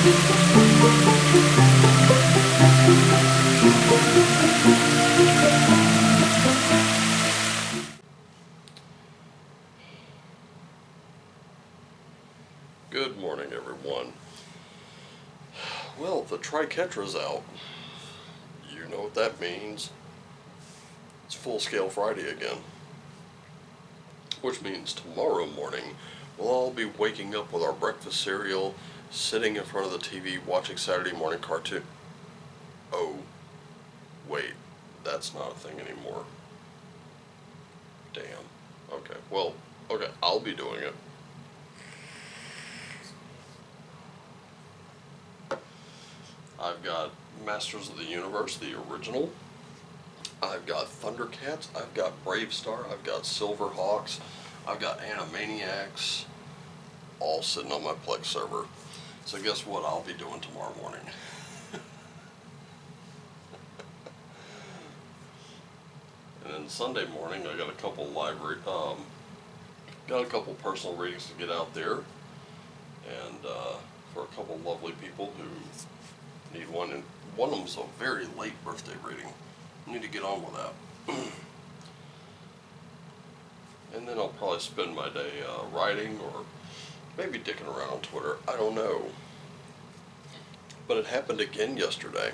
Good morning, everyone. Well, the Triquetra's out. You know what that means. It's Full Scale Friday again. Which means tomorrow morning we'll all be waking up with our breakfast cereal, sitting in front of the TV watching Saturday morning cartoon. Oh, wait, that's not a thing anymore. Damn. Okay, well, okay, I'll be doing it. I've got Masters of the Universe, the original. I've got Thundercats. I've got Brave Star. I've got Silverhawks. I've got Animaniacs. All sitting on my Plex server. So guess what I'll be doing tomorrow morning? And then Sunday morning, I got a couple got a couple personal readings to get out there, and for a couple lovely people who need one, and one of them's a very late birthday reading. I need to get on with that. And then I'll probably spend my day writing or maybe dicking around on Twitter. I don't know. But it happened again yesterday.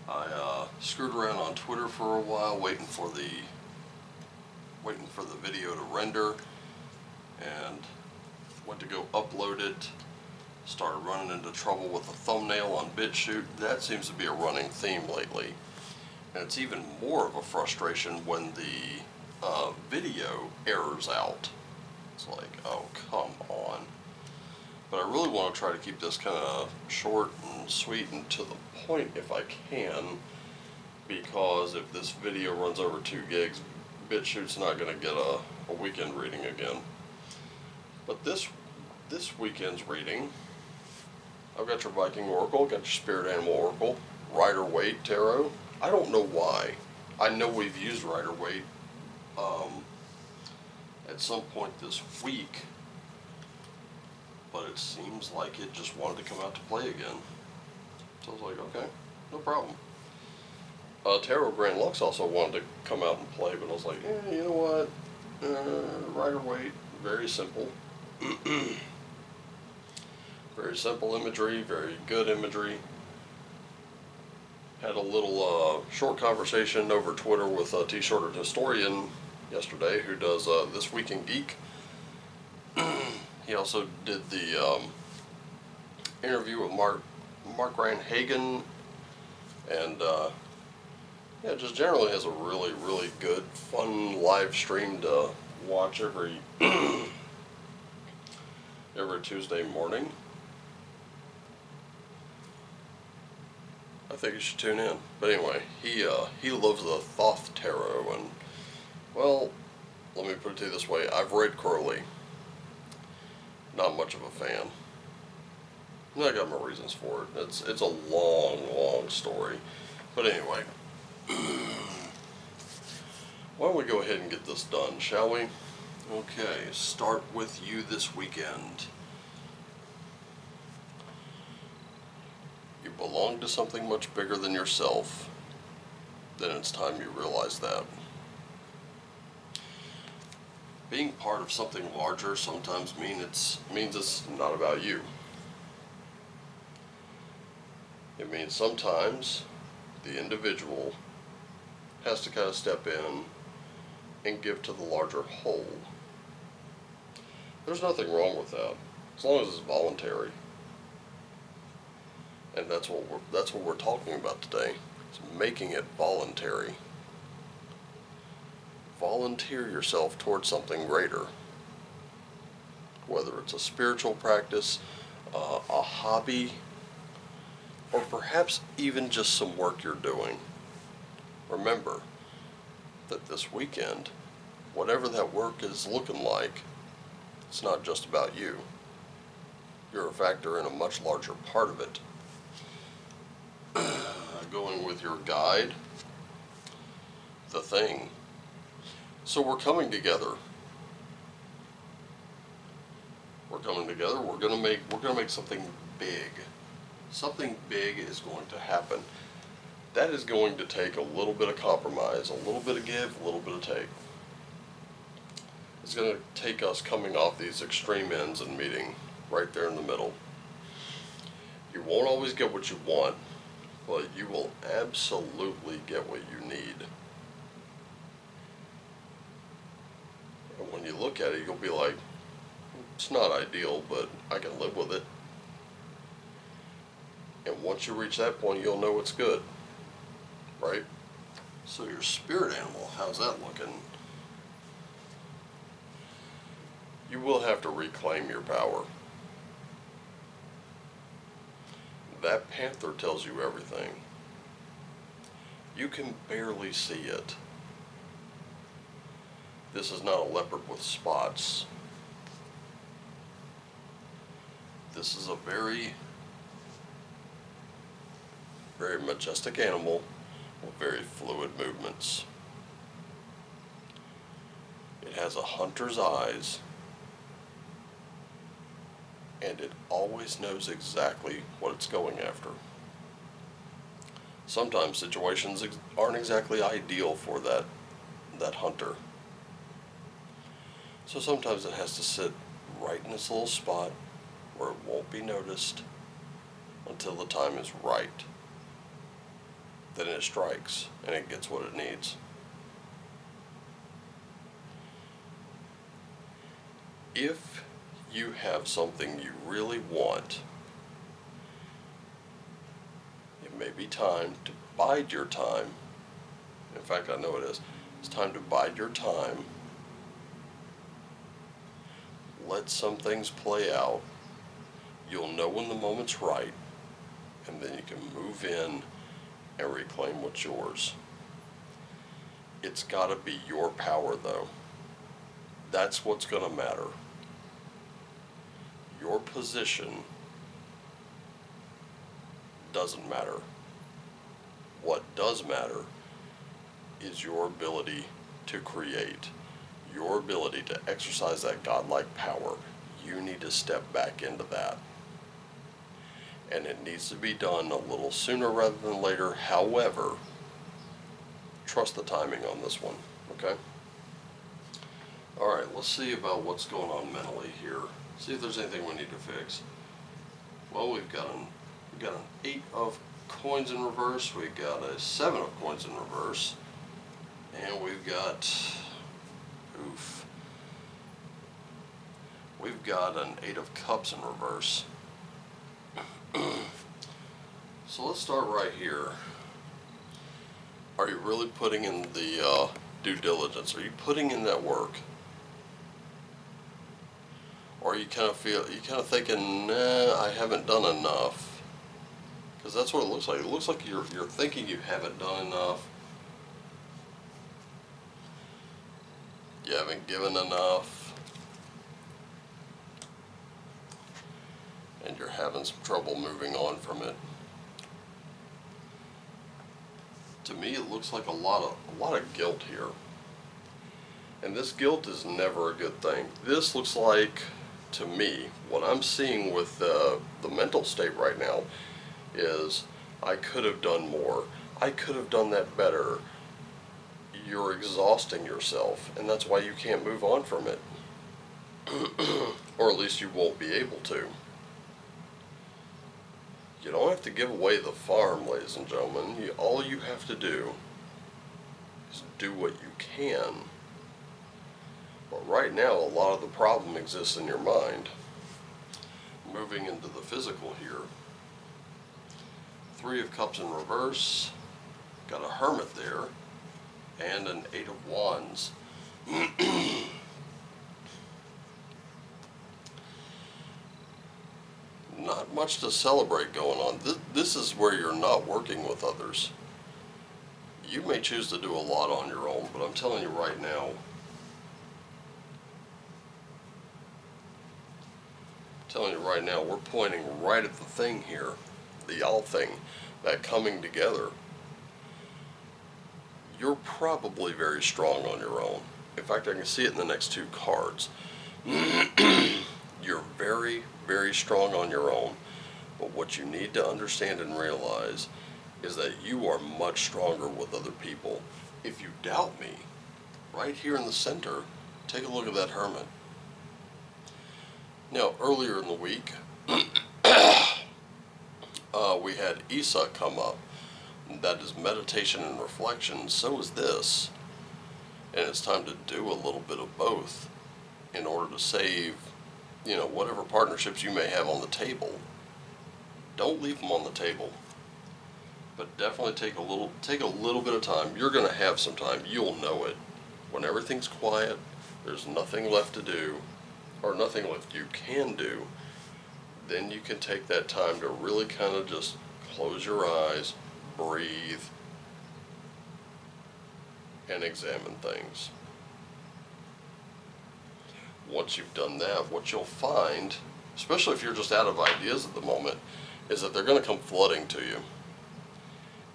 I screwed around on Twitter for a while, waiting for the video to render, and went to go upload it. Started running into trouble with the thumbnail on BitChute. That seems to be a running theme lately. And it's even more of a frustration when the video errors out. It's like, oh, come on. But I really want to try to keep this kind of short and sweet and to the point if I can, because if this video runs over 2 gigs, BitChute's not going to get a weekend reading again. But this weekend's reading, I've got your Viking Oracle, got your Spirit Animal Oracle, Rider-Waite Tarot. I don't know why. I know we've used Rider-Waite at some point this week, but it seems like it just wanted to come out to play again. So I was like, okay, no problem. Tarot Grand Lux also wanted to come out and play, but I was like, you know what? Rider-Waite, very simple. Very simple imagery, very good imagery. Had a little short conversation over Twitter with T-Shorted Historian yesterday, who does This Week in Geek. He also did the interview with Mark Ryan Heathen, and yeah, just generally has a really, really good, fun live stream to watch every Tuesday morning. I think you should tune in. But anyway, he loves the Thoth Tarot, and, well, let me put it to you this way. I've read Crowley. Not much of a fan. And I got my reasons for it. It's a long, long story. But anyway, why don't we go ahead and get this done, shall we? Okay, start with you this weekend. You belong to something much bigger than yourself. Then it's time you realize that. Being part of something larger sometimes means it's not about you. It means sometimes the individual has to kind of step in and give to the larger whole. There's nothing wrong with that, as long as it's voluntary. And that's what we're talking about today. It's making it voluntary. Volunteer yourself towards something greater. Whether it's a spiritual practice, a hobby, or perhaps even just some work you're doing. Remember that this weekend, whatever that work is looking like, it's not just about you. You're a factor in a much larger part of it. Going with your guide, the Thing. So we're coming together. We're coming together. We're gonna make something big. Something big is going to happen. That is going to take a little bit of compromise, a little bit of give, a little bit of take. It's going to take us coming off these extreme ends and meeting right there in the middle. You won't always get what you want, but you will absolutely get what you need. And when you look at it, you'll be like, it's not ideal, but I can live with it. And once you reach that point, you'll know it's good, right? So your spirit animal, how's that looking? You will have to reclaim your power. That panther tells you everything. You can barely see it. This is not a leopard with spots. This is a very, very majestic animal with very fluid movements. It has a hunter's eyes, and it always knows exactly what it's going after. Sometimes situations aren't exactly ideal for that hunter. So sometimes it has to sit right in its little spot where it won't be noticed until the time is right. Then it strikes and it gets what it needs. If you have something you really want, it may be time to bide your time. In fact, I know it is. It's time to bide your time. Let some things play out. You'll know when the moment's right, and then you can move in and reclaim what's yours. It's got to be your power, though. That's what's going to matter. Your position doesn't matter. What does matter is your ability to create, your ability to exercise that godlike power. You need to step back into that. And it needs to be done a little sooner rather than later. However, trust the timing on this one, okay? Alright, let's see about what's going on mentally here. See if there's anything we need to fix. Well, we've got an 8 of coins in reverse, we've got a 7 of coins in reverse, and we've got, we've got an 8 of cups in reverse. So let's start right here. Are you really putting in the due diligence? Are you putting in that work? Or you kind of thinking, nah, I haven't done enough? Because that's what it looks like. It looks like you're thinking you haven't done enough. You haven't given enough. And you're having some trouble moving on from it. To me, it looks like a lot of guilt here. And this guilt is never a good thing. This looks like, to me, what I'm seeing with the mental state right now is, I could have done more. I could have done that better. You're exhausting yourself, and that's why you can't move on from it. Or at least you won't be able to. You don't have to give away the farm, ladies and gentlemen. All you have to do is do what you can. But right now, a lot of the problem exists in your mind. Moving into the physical here. 3 of cups in reverse. Got a hermit there. And an 8 of wands. Not much to celebrate going on. This is where you're not working with others. You may choose to do a lot on your own, but I'm telling you right now, we're pointing right at the thing here, the y'all thing, that coming together. You're probably very strong on your own. In fact, I can see it in the next 2 cards. You're very very, very strong on your own. But what you need to understand and realize is that you are much stronger with other people. If you doubt me, right here in the center, take a look at that hermit. Now, earlier in the week, we had Isa come up. That is meditation and reflection. So is this. And it's time to do a little bit of both in order to save, whatever partnerships you may have on the table. Don't leave them on the table. But definitely take a little bit of time. You're going to have some time. You'll know it. When everything's quiet, there's nothing left to do, or nothing left you can do, then you can take that time to really kind of just close your eyes, breathe, and examine things. Once you've done that, what you'll find, especially if you're just out of ideas at the moment, is that they're going to come flooding to you.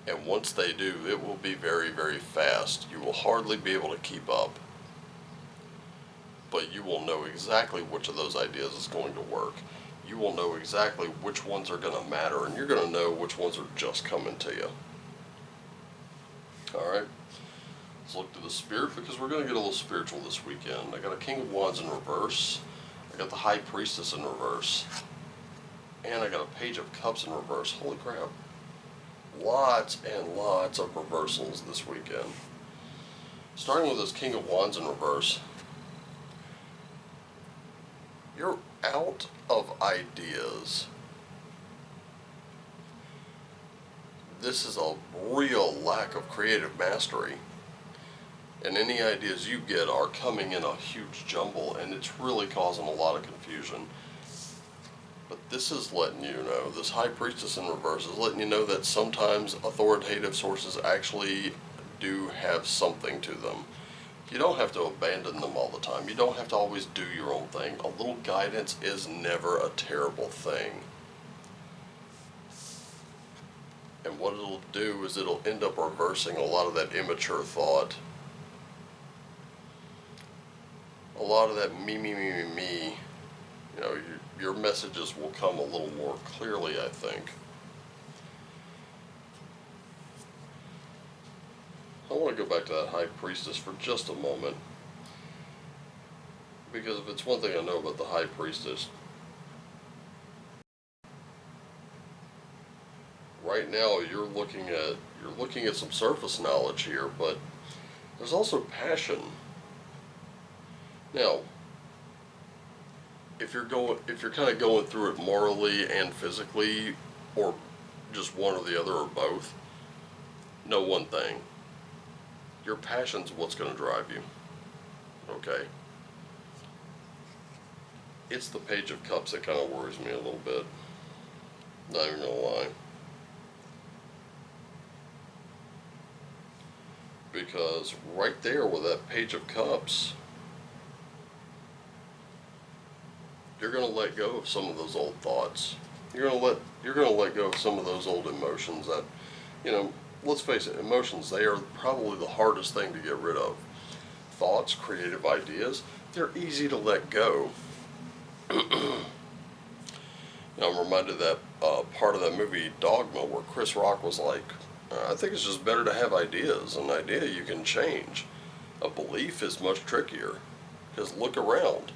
And once they do, it will be very, very fast. You will hardly be able to keep up. But you will know exactly which of those ideas is going to work. You will know exactly which ones are going to matter, and you're going to know which ones are just coming to you. Alright, let's look to the spirit, because we're going to get a little spiritual this weekend. I got a King of Wands in reverse. I got the High Priestess in reverse. And I got a Page of Cups in reverse. Holy crap. Lots and lots of reversals this weekend. Starting with this King of Wands in reverse. You're out of ideas. This is a real lack of creative mastery. And any ideas you get are coming in a huge jumble, and it's really causing a lot of confusion. But this is letting you know, this High Priestess in reverse is letting you know that sometimes authoritative sources actually do have something to them. You don't have to abandon them all the time. You don't have to always do your own thing. A little guidance is never a terrible thing. And what it'll do is it'll end up reversing a lot of that immature thought. A lot of that me. Your messages will come a little more clearly, I think. I want to go back to that High Priestess for just a moment. Because if it's one thing I know about the High Priestess, right now you're looking at some surface knowledge here, but there's also passion. Now, if you're kind of going through it morally and physically, or just one or the other or both, know one thing. Your passion's what's going to drive you. Okay? It's the Page of Cups that kind of worries me a little bit. Not even going to lie. Because right there with that Page of Cups, you're going to let go of some of those old thoughts. You're going to let go of some of those old emotions that, let's face it, emotions, they are probably the hardest thing to get rid of. Thoughts, creative ideas, they're easy to let go. I'm reminded of that part of that movie Dogma where Chris Rock was like, I think it's just better to have ideas. An idea you can change. A belief is much trickier. Because look around.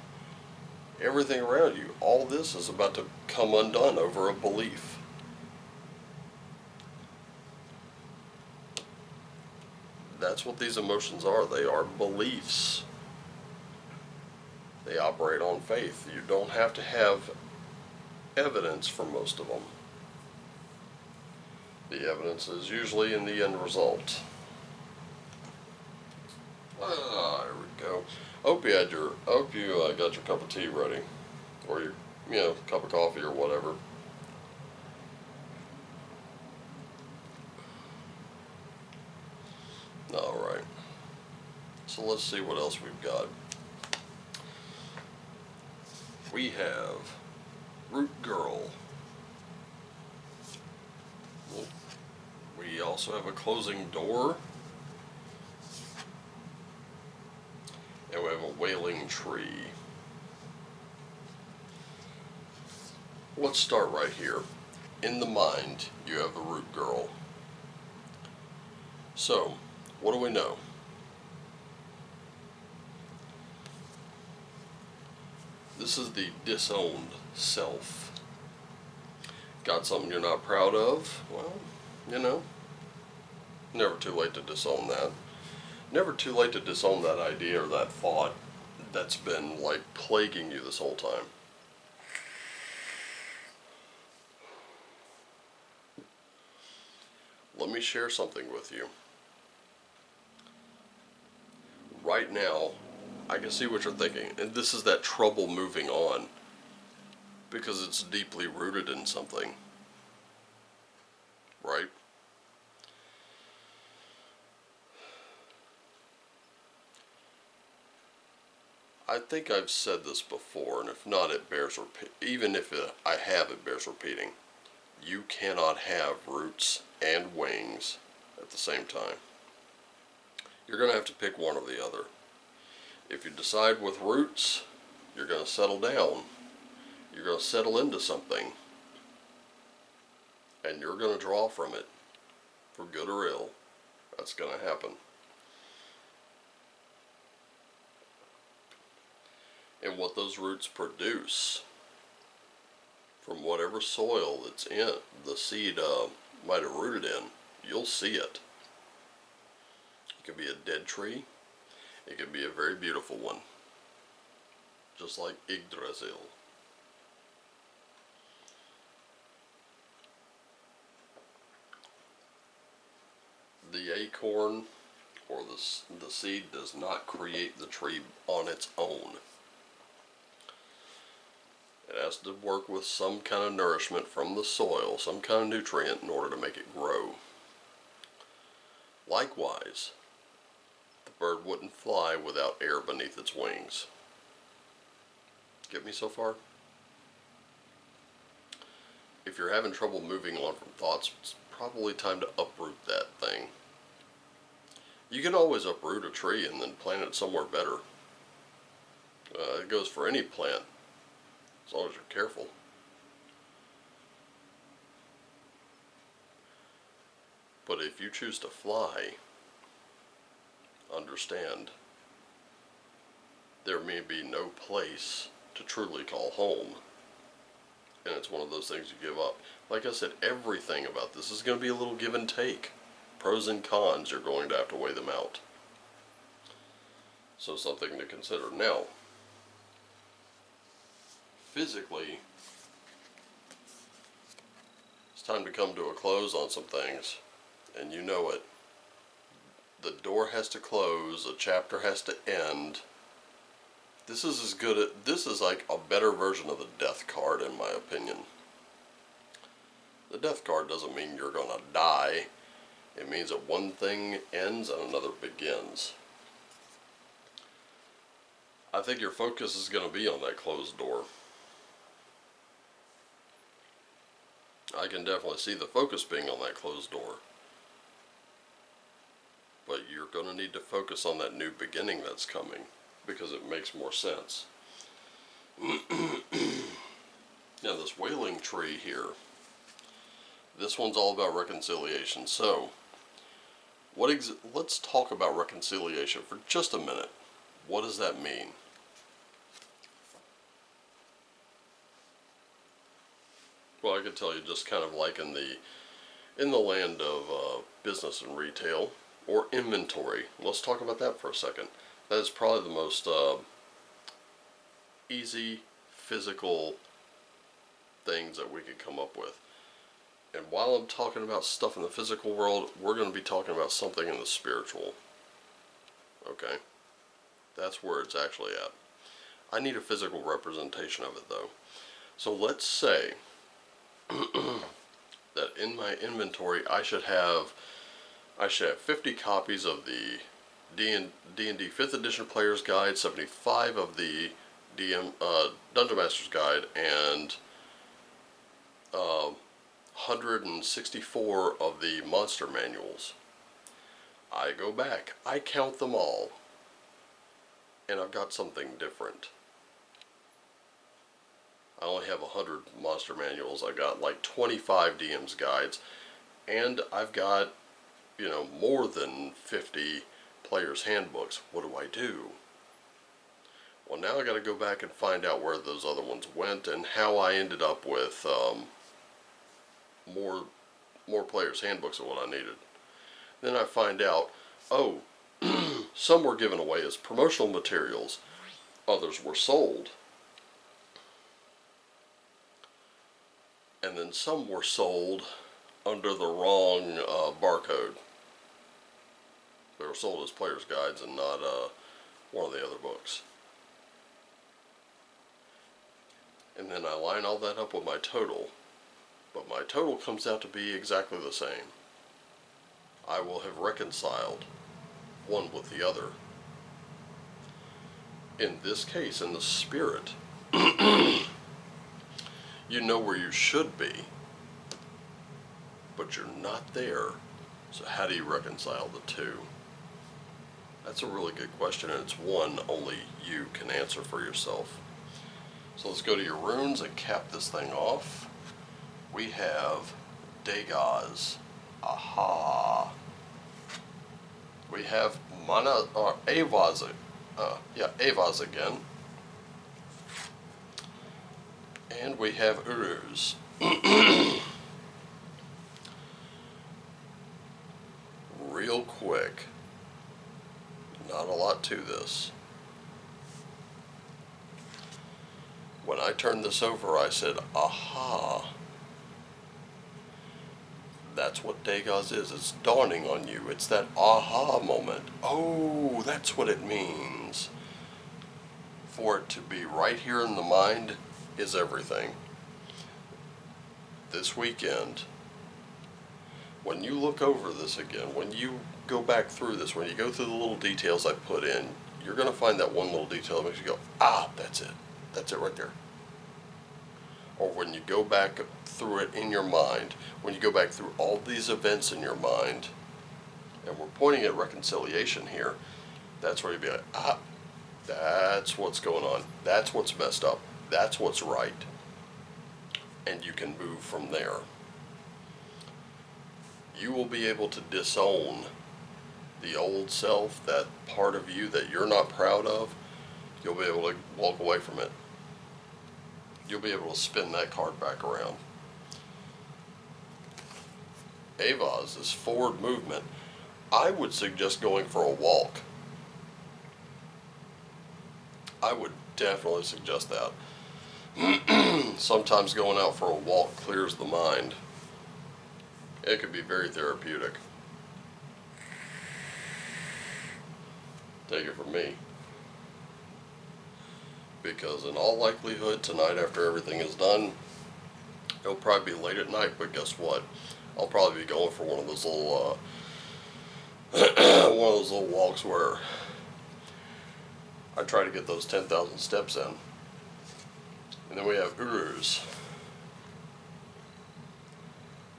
Everything around you, all this is about to come undone over a belief. That's what these emotions are. They are beliefs. They operate on faith. You don't have to have evidence for most of them. The evidence is usually in the end result. There we go. I hope you got your cup of tea ready, or your cup of coffee or whatever. All right. So let's see what else we've got. We have Root Girl. We also have a Closing Door. And we have a Wailing Tree. let's start right here. In the mind, you have the root girl. So, what do we know? This is the disowned self. Got something you're not proud of? Well, you know, never too late to disown that. Never too late to disown that idea or that thought that's been like plaguing you this whole time. Let me share something with you. Right now, I can see what you're thinking, and this is that trouble moving on because it's deeply rooted in something, right? I think I've said this before, and if not, it bears even if I have, it bears repeating. You cannot have roots and wings at the same time. You're going to have to pick one or the other. If you decide with roots, you're going to settle down. You're going to settle into something. And you're going to draw from it, for good or ill. That's going to happen. And what those roots produce from whatever soil that's in the seed might have rooted in, you'll see it. It could be a dead tree. It could be a very beautiful one, just like Yggdrasil. The acorn or the seed does not create the tree on its own. It has to work with some kind of nourishment from the soil, some kind of nutrient in order to make it grow. Likewise, the bird wouldn't fly without air beneath its wings. Get me so far? If you're having trouble moving on from thoughts, it's probably time to uproot that thing. You can always uproot a tree and then plant it somewhere better. It goes for any plant, as long as you're careful. But if you choose to fly, understand, there may be no place to truly call home. And it's one of those things you give up. Like I said, everything about this is going to be a little give and take. Pros and cons, you're going to have to weigh them out. So something to consider. Now, physically, it's time to come to a close on some things. And you know it. The door has to close, a chapter has to end. This is as good at, this is like a better version of the death card in my opinion. The death card doesn't mean you're gonna die. It means that one thing ends and another begins. I think your focus is gonna be on that closed door. I can definitely see the focus being on that closed door. But you're going to need to focus on that new beginning that's coming, because it makes more sense. Now this wailing tree here, this one's all about reconciliation. So, let's talk about reconciliation for just a minute. What does that mean? Well, I could tell you just kind of like in the land of business and retail, or inventory. Let's talk about that for a second. That is probably the most easy physical things that we could come up with. And while I'm talking about stuff in the physical world, we're going to be talking about something in the spiritual. Okay? That's where it's actually at. I need a physical representation of it though. So let's say that in my inventory I should have 50 copies of the D&D 5th Edition Player's Guide, 75 of the Dungeon Master's Guide, and 164 of the Monster Manuals. I go back, I count them all, and I've got something different. I only have 100 monster manuals. I got like 25 DM's guides, and I've got, more than 50 players' handbooks. What do I do? Well, now I got to go back and find out where those other ones went and how I ended up with more players' handbooks than what I needed. Then I find out, oh, some were given away as promotional materials, others were sold, and then some were sold under the wrong barcode. They were sold as player's guides and not one of the other books. And then I line all that up with my total, but my total comes out to be exactly the same. I will have reconciled one with the other. In this case, in the spirit, you know where you should be, but you're not there. So how do you reconcile the two? That's a really good question, and it's one only you can answer for yourself. So let's go to your runes and cap this thing off. We have Dagaz. Aha. We have Avaz. Avaz again. And we have Uruz. Real quick. Not a lot to this. When I turned this over, I said, aha. That's what Dagaz is. It's dawning on you. It's that aha moment. Oh, that's what it means. For it to be right here in the mind is everything. This weekend, when you look over this again, when you go back through this, when you go through the little details I put in, you're going to find that one little detail that makes you go, ah, that's it. That's it right there. Or when you go back through it in your mind, when you go back through all these events in your mind, and we're pointing at reconciliation here, that's where you'd be like, ah, that's what's going on. That's what's messed up. That's what's right. And you can move from there. You will be able to disown the old self, that part of you that you're not proud of. You'll be able to walk away from it. You'll be able to spin that card back around. Avaz is forward movement. I would suggest going for a walk. I would definitely suggest that. Sometimes going out for a walk clears the mind. It could be very therapeutic. Take it from me. Because in all likelihood, tonight after everything is done, it'll probably be late at night, but guess what? I'll probably be going for one of those little, walks where I try to get those 10,000 steps in. And then we have Uruz.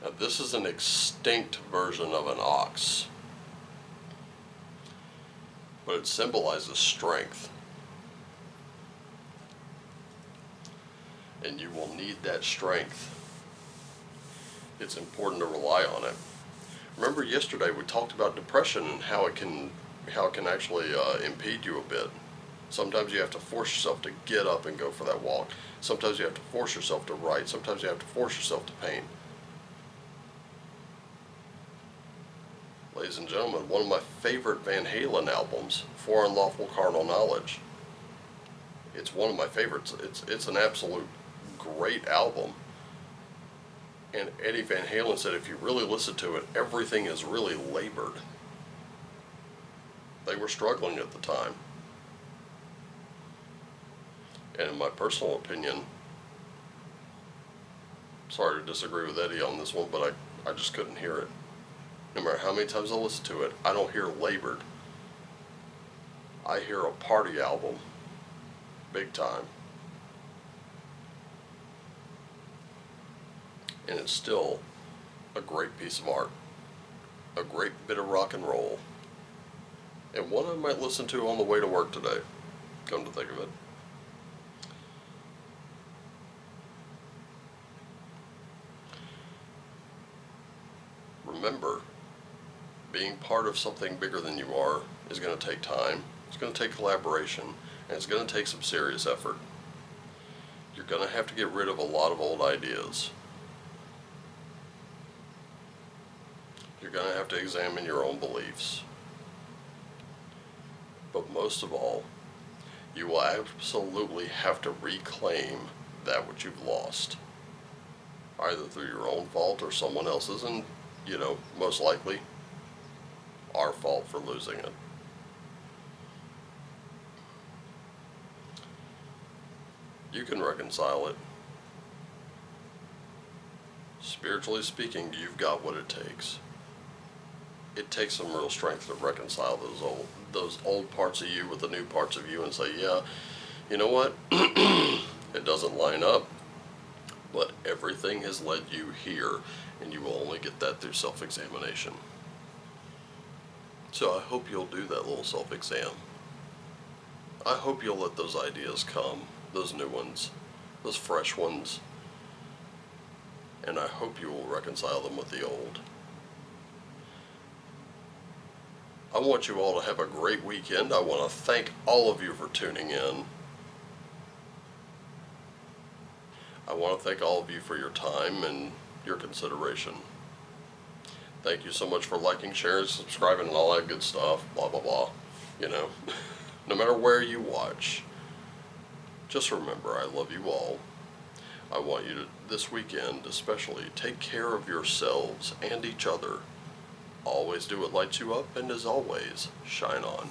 Now this is an extinct version of an ox, but it symbolizes strength. And you will need that strength. It's important to rely on it. Remember yesterday we talked about depression and how it can actually impede you a bit. Sometimes you have to force yourself to get up and go for that walk. Sometimes you have to force yourself to write. Sometimes you have to force yourself to paint. Ladies and gentlemen, one of my favorite Van Halen albums, For Unlawful Carnal Knowledge. It's one of my favorites. It's an absolute great album. And Eddie Van Halen said if you really listen to it, everything is really labored. They were struggling at the time. And in my personal opinion, sorry to disagree with Eddie on this one, but I just couldn't hear it. No matter how many times I listen to it, I don't hear labored. I hear a party album. Big time. And it's still a great piece of art. A great bit of rock and roll. And one I might listen to on the way to work today, come to think of it. remember, being part of something bigger than you are is going to take time, it's going to take collaboration, and it's going to take some serious effort. You're going to have to get rid of a lot of old ideas. You're going to have to examine your own beliefs. But most of all, you will absolutely have to reclaim that which you've lost, either through your own fault or someone else's, and, most likely, our fault for losing it. You can reconcile it. Spiritually speaking, you've got what it takes. It takes some real strength to reconcile those old parts of you with the new parts of you and say, yeah, you know what? It doesn't line up, but everything has led you here, and you will only get that through self-examination. So I hope you'll do that little self-exam. I hope you'll let those ideas come, those new ones, those fresh ones, and I hope you will reconcile them with the old. I want you all to have a great weekend. I want to thank all of you for tuning in. I want to thank all of you for your time and your consideration. Thank you so much for liking, sharing, subscribing, and all that good stuff. Blah, blah, blah. No matter where you watch, just remember, I love you all. I want you to, this weekend especially, take care of yourselves and each other. Always do what lights you up, and as always, shine on.